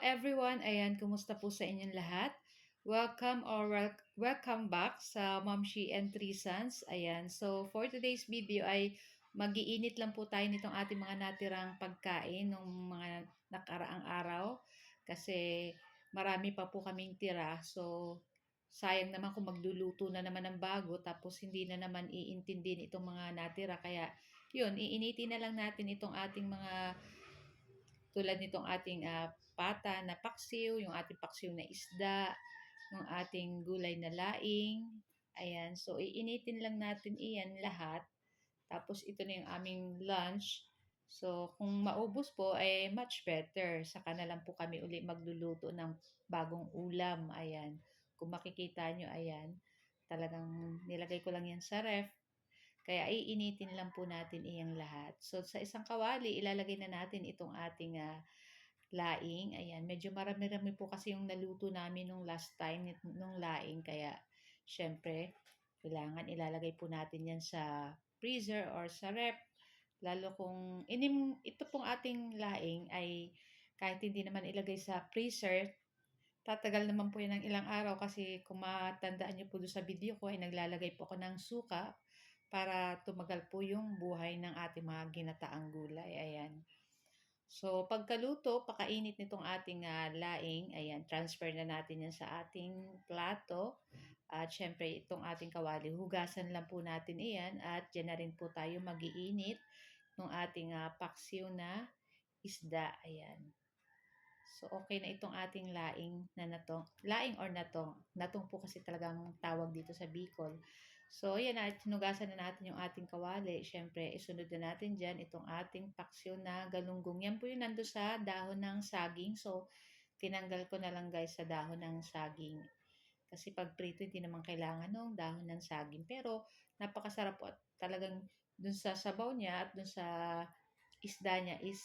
everyone, ayan, kumusta po sa inyong lahat? Welcome back sa Momshi and Three Sons. Ayan, so for today's video ay mag-iinit lang po tayo nitong ating mga natirang pagkain ng mga nakaraang araw kasi marami pa po kaming tira. So sayang naman kung magluluto na naman ng bago tapos hindi na naman iintindihin itong mga natira. Kaya yun, iinitin na lang natin itong ating mga tulad nitong ating pata na paksiw, yung ating paksiw na isda, yung ating gulay na laing. Ayan, so iinitin lang natin iyan lahat. Tapos ito na yung aming lunch. So kung maubos po ay much better. Saka na lang po kami uli magluluto ng bagong ulam. Ayan, kung makikita nyo, ayan, talagang nilagay ko lang yan sa ref. Kaya iinitin lang po natin iyang lahat. So sa isang kawali, ilalagay na natin itong ating laing. Ayan, medyo marami-rami po kasi yung naluto namin nung last time nung laing. Kaya, syempre, kailangan ilalagay po natin yan sa freezer or sa rep. Lalo kung ito pong ating laing ay kahit hindi naman ilagay sa freezer, tatagal naman po yan ng ilang araw kasi kung matandaan niyo po doon sa video ko ay naglalagay po ako ng suka para tumagal po yung buhay ng ating mga ginataang gulay. Ayan. So, pagkaluto, pakainit nitong ating laing, ayan, transfer na natin yan sa ating plato. At syempre, itong ating kawali, hugasan lang po natin iyan at dyan na rin po tayo mag-iinit ng ating paksiw na isda. Ayan. So, okay na itong ating laing na natong. Laing or natong. Natong po kasi talagang tawag dito sa Bicol. So, yan na. Hinugasan na natin yung ating kawali. Siyempre, isunod na natin dyan itong ating paksiw na galunggong. Yan po yung nando sa dahon ng saging. So, tinanggal ko na lang guys sa dahon ng saging. Kasi pag prito, hindi naman kailangan ng dahon ng saging. Pero, napakasarap po at talagang dun sa sabaw niya at dun sa isda niya is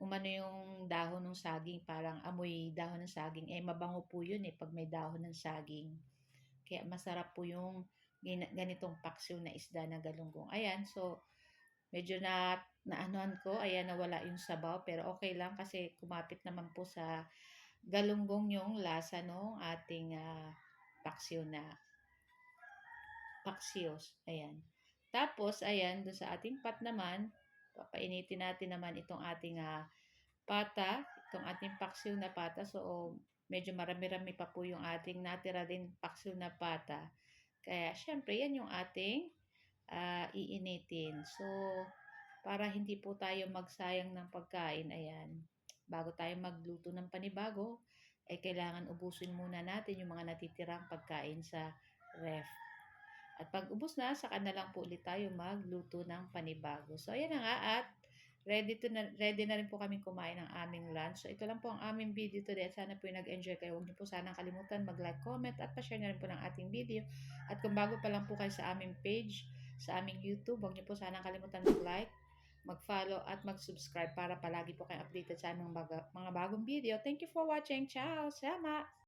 umano yung dahon ng saging, parang amoy dahon ng saging. Eh, mabango po yun pag may dahon ng saging. Kaya masarap po yung ganitong paksiw na isda na galunggong. Ayan, so medyo naanuhan ko, ayan, nawala yung sabaw. Pero okay lang kasi kumapit naman po sa galunggong yung lasa nung ating paksiw na paksios. Ayan. Tapos, ayan, doon sa ating pat naman, papainitin natin naman itong ating pata, itong ating paksiw na pata. So, medyo marami-rami pa po yung ating natira din paksiw na pata. Kaya, syempre, yan yung ating iinitin. So, para hindi po tayo magsayang ng pagkain, ayan, bago tayo magluto ng panibago, ay kailangan ubusin muna natin yung mga natitirang pagkain sa ref. At pag ubos na, saka na lang po ulit tayo magluto ng panibago. So, ayan na nga at ready na rin po kami kumain ng aming lunch. So, ito lang po ang aming video today at sana po yung nag-enjoy kayo. Huwag niyo po sanang kalimutan mag-like, comment at pa-share na rin po ng ating video. At kung bago pa lang po kayo sa aming page, sa aming YouTube, huwag niyo po sanang kalimutan mag-like, mag-follow at mag-subscribe para palagi po kayo updated sa aming mga bagong video. Thank you for watching. Ciao! Sama!